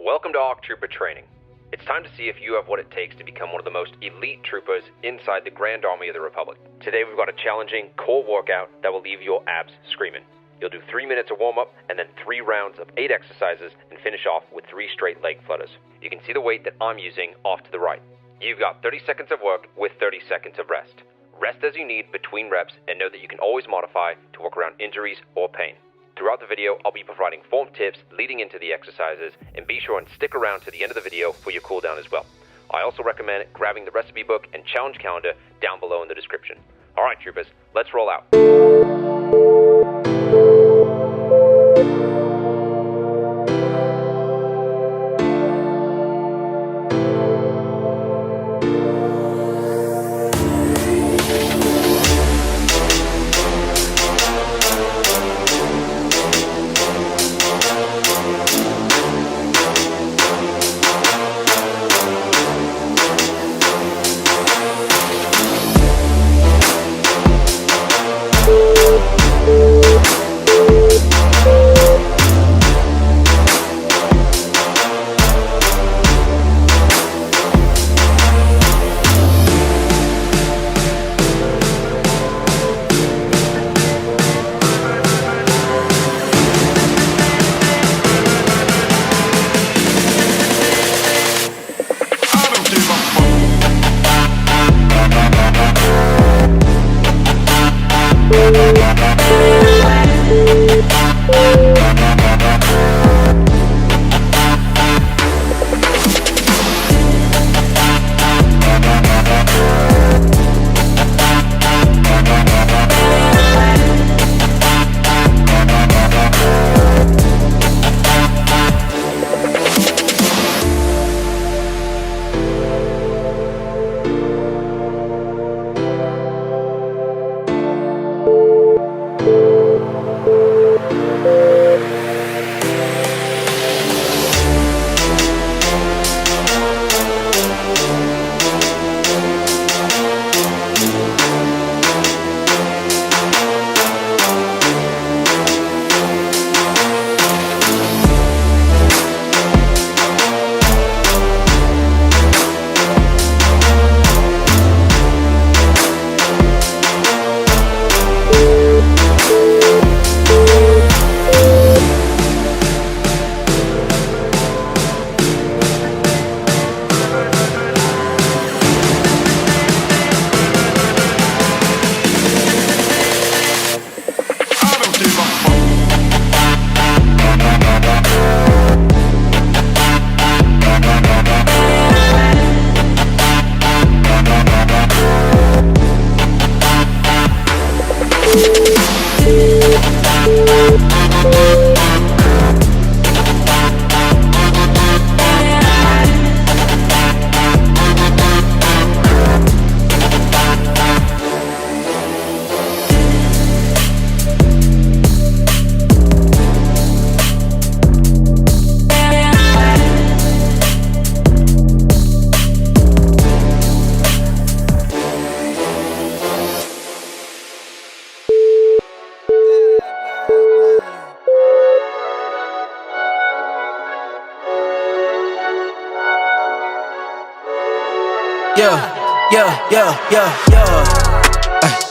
Welcome to ARC Trooper Training. It's time to see if you have what it takes to become one of the most elite troopers inside the Grand Army of the Republic. Today we've got a challenging core workout that will leave your abs screaming. You'll do 3 minutes of warm-up and then 3 rounds of 8 exercises and finish off with 3 straight leg flutters. You can see the weight that I'm using off to the right. You've got 30 seconds of work with 30 seconds of rest. Rest as you need between reps and know that you can always modify to work around injuries or pain. Throughout the video, I'll be providing form tips leading into the exercises, and be sure and stick around to the end of the video for your cool down as well. I also recommend grabbing the recipe book and challenge calendar down below in the description. Alright troopers, let's roll out.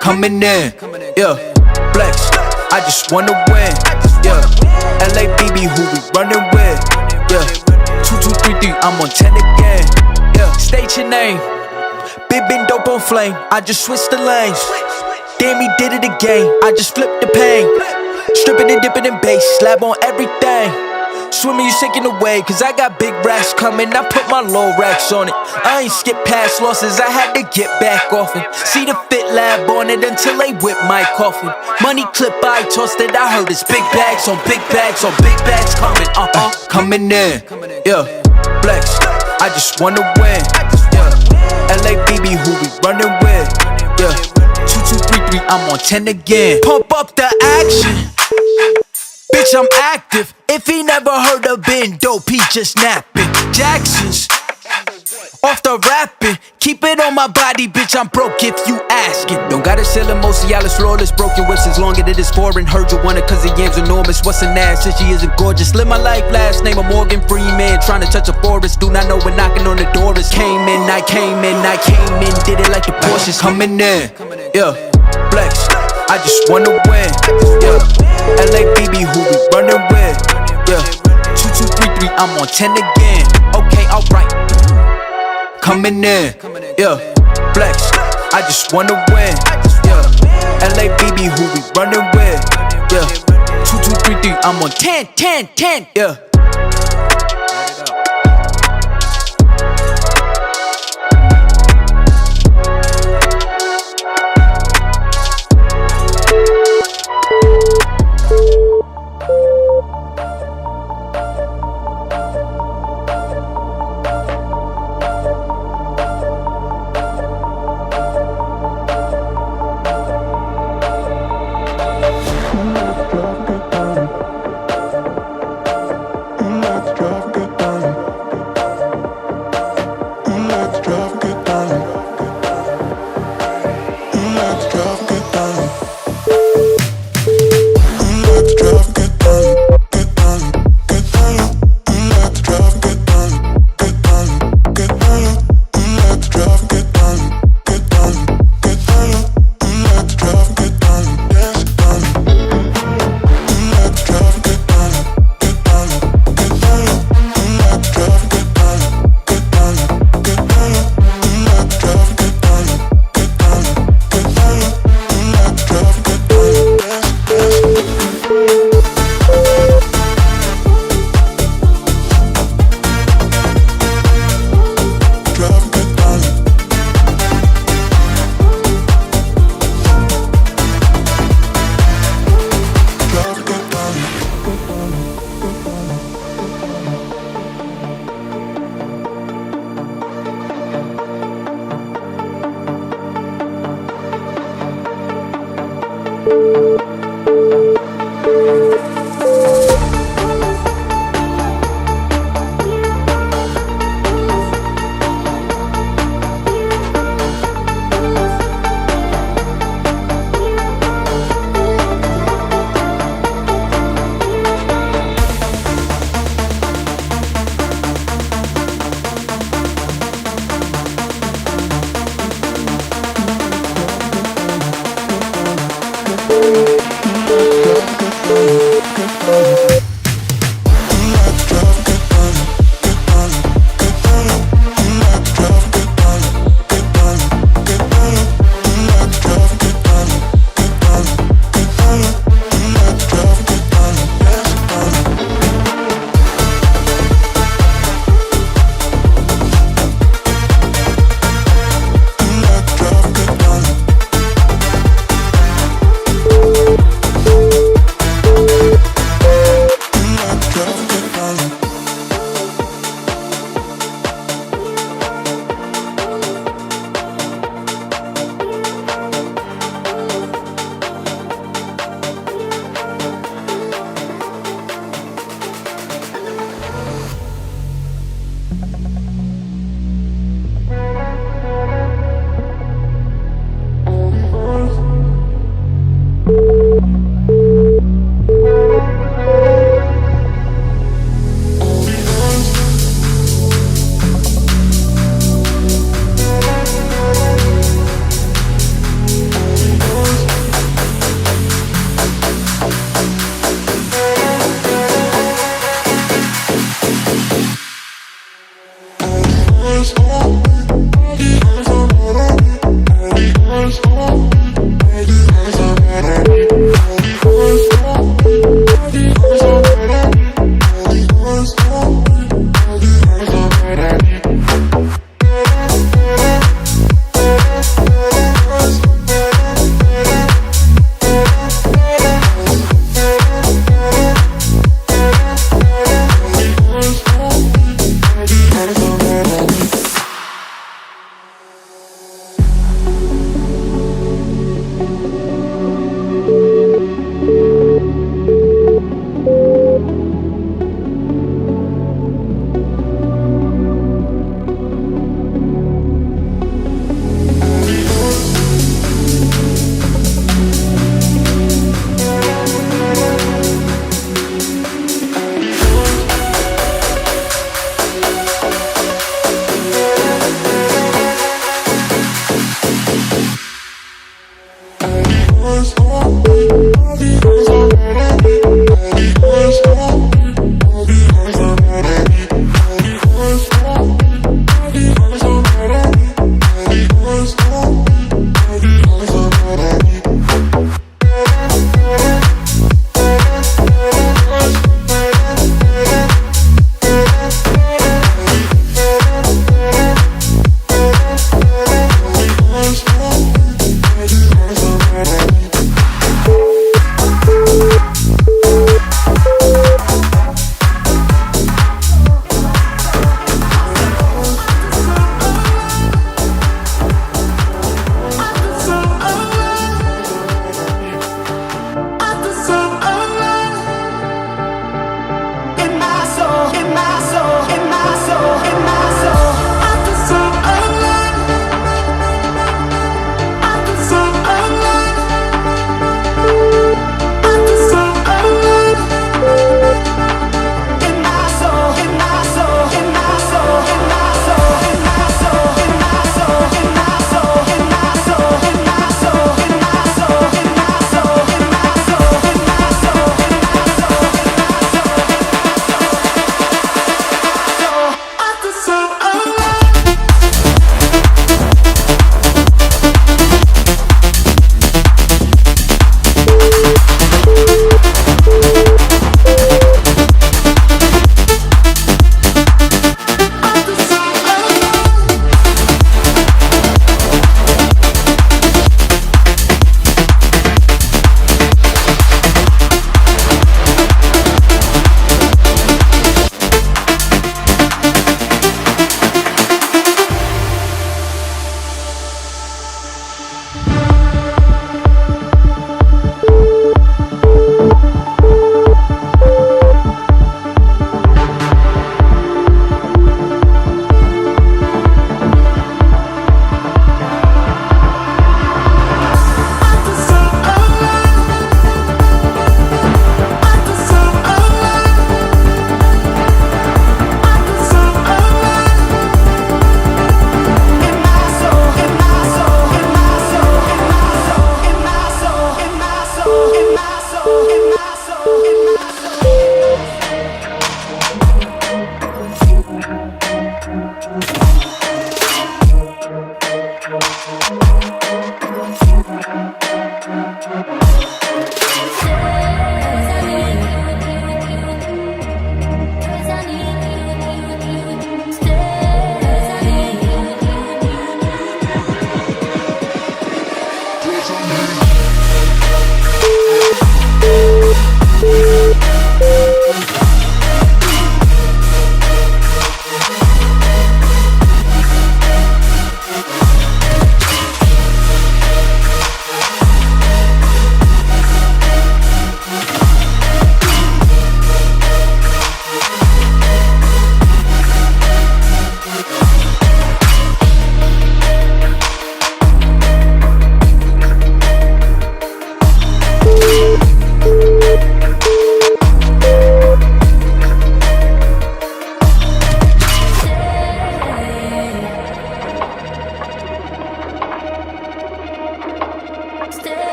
Coming in, flex, I just wanna win, LABB who we running with, 2233, I'm on 10 again, state your name, been dope on flame, I just switched the lanes, damn he did it again, I just flipped the pain, stripping and dipping in bass, slab on everything. Swimming, you sinking away, cause I got big racks coming. I put my low racks on it. I ain't skip past losses, I had to get back off it. See the fit lab on it until they whip my coffin. Money clip, I tossed it, I heard it's big bags on big bags on big bags coming, coming in, flex, I just wanna win, LABB who we running with, 2233, I'm on 10 again. Pump up the action, bitch, I'm active. If he never heard of been dope, he just napping. Jackson's off the rapping. Keep it on my body, bitch, I'm broke if you asking. Don't gotta sell Cialis, flawless, broken whips as long as it is foreign. Heard you want it cause the yam's enormous. What's an ass if she isn't gorgeous? Live my life, last name of Morgan Freeman. Trying to touch a forest, do not know when knocking on the door is. Came in, I came in, did it like the Porsches coming in. Yeah, flex, I just wanna win. Yeah, LA BB, who we running with? Yeah, 2233, I'm on 10 again. Okay, alright. Coming in, yeah, flex, I just wanna win, yeah, LA BB, who we running with, yeah, 2233, I'm on 10, yeah.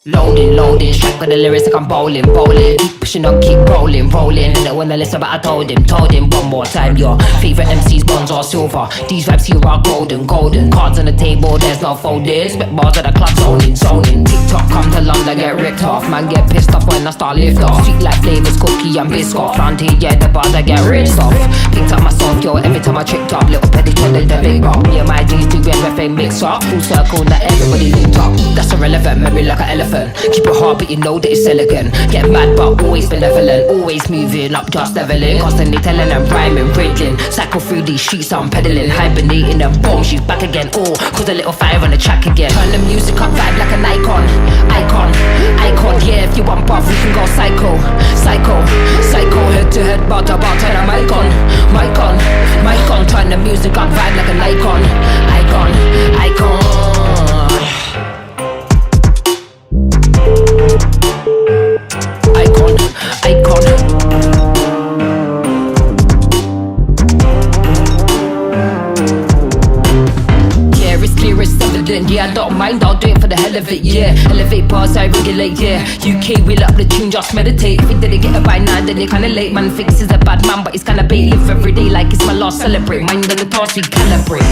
Loading, strike with the lyrics like I'm bowling. Keep pushing on, keep rolling. Didn't wanna listen, but I told him one more time. Your favorite MCs, bronze or silver. These vibes here are golden. Cards on the table, there's no folding. Spit bars at the club, zoning. TikTok come to London, get ripped off. Man get pissed off when I start lift off. Sweet like flavors, cookie and biscuit. Round here, yeah, the bars I get rich off. Picked up my song, yo, every time I tripped up. Little petty trended the big rock. Me and my G's do everything mix up. Full circle, now everybody linked up. That's irrelevant, memory like an elephant. Keep it hard, but you know that it's elegant. Get mad, but always benevolent. Always moving up, just leveling. Constantly telling and rhyming, riddling. Cycle through these streets, I'm pedaling. Hibernating and boom, she's back again. Oh, cause a little fire on the track again. Turn the music up, vibe like an icon. Yeah, if you want buff, we can go psycho. Head to head, bar to bar, turn a mic on. Turn the music up, vibe like an icon. Yeah, it's clear, it's evident. Yeah, I don't mind, I'll do it for the hell of it. Yeah, elevate bars, I regulate. Yeah, UK, we up the tune, just meditate. If he didn't get it by 9, then you're kinda late. Man thinks he's a bad man, but he's kinda bait. Live every day like it's my last, celebrate. Mind on the task, we calibrate.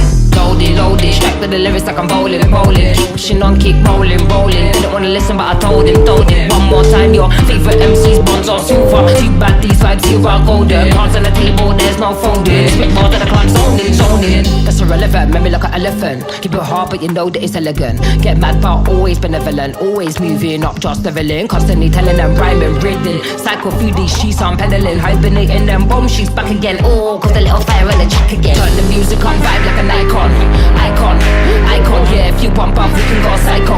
Loaded, strike with the lyrics like I'm bowling. Keep pushing on, keep rolling. Didn't wanna listen, but I told him. One more time, your favorite MCs, bronze or silver. Too bad these vibes here are golden. Cards on the table, there's no folding. Spit bars at the club, zoning. That's irrelevant, memory like an elephant. Keep it hard, but you know that it's elegant. Get mad, but always benevolent. Always moving up, just leveling. Constantly telling them rhyming, riddling. Cycle through these streets, I'm pedaling. Hibernating them boom, she's back again. Oh, cause a little fire on the track again. Turn the music on, vibe like an icon. Yeah, if you want buff, we can go psycho.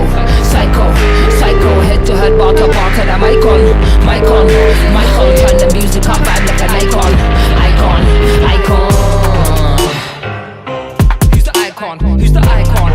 Head to head, bar to bar, turn the mic on. Turn the music up, vibe like an icon. Who's the icon? Who's the icon?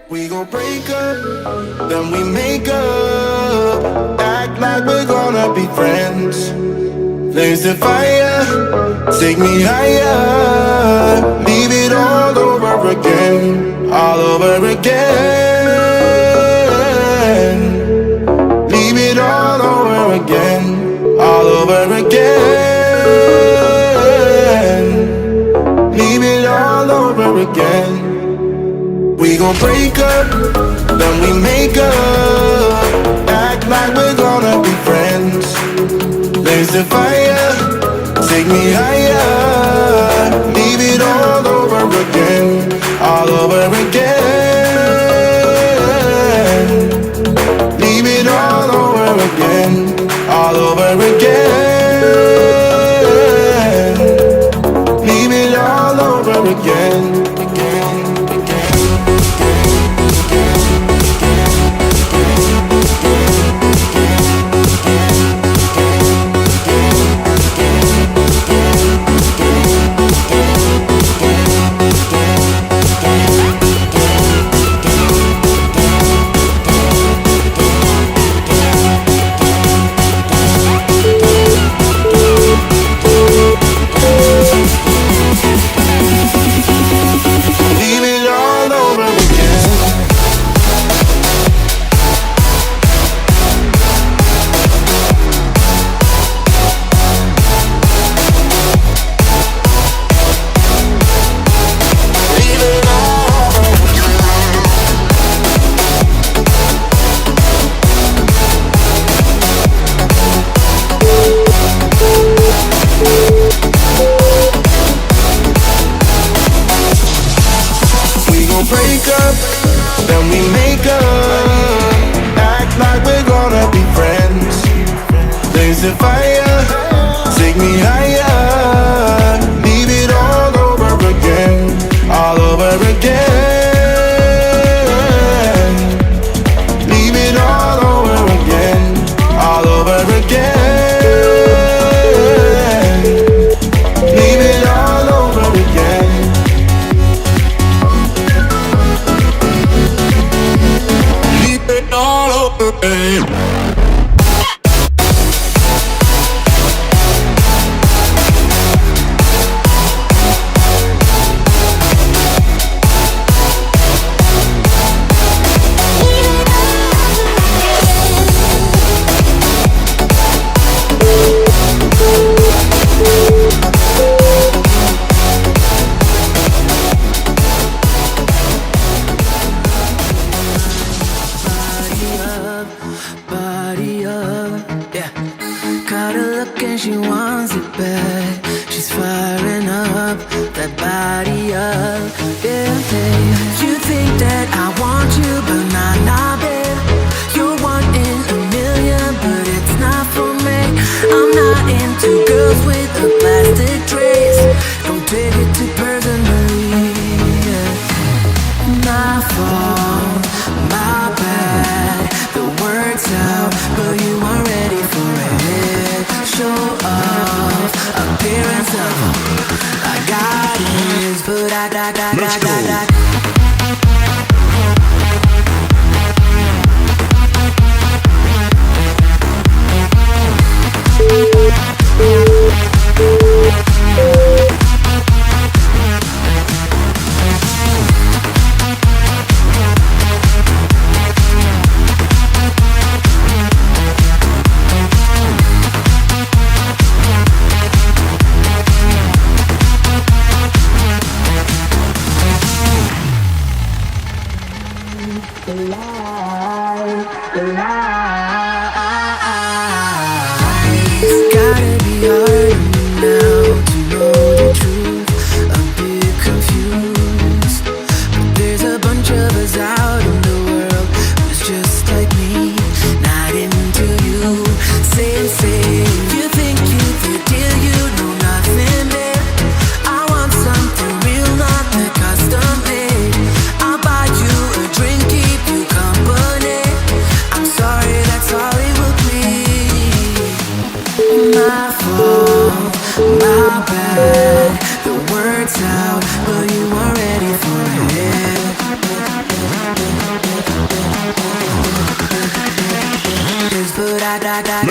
We gon' break up, then we make up. Act like we're gonna be friends. Flames the fire, take me higher. Leave it all over again, all over again. Leave it all over again, all over again. Leave it all over again. We gon' break up, then we make up. Act like we're gonna be friends. Blaze the fire, take me higher. Leave it all over again, all over again. Leave it all over again, all over again. Leave it all over again. Break up, then we make up. Act like we're gonna be friends. Blaze the fire, take me higher. Leave it all over again, all over again. Leave somebody else. Yeah, babe. You think that I want you, but nah, babe. You're one in a million, but it's not for me. I'm not into girls with a plastic trace. Don't take it too personally. Yeah. My fault, my bad. The words out, but you weren't ready for it. Show off, appearance of I got this, but I got.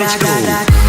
Let's go.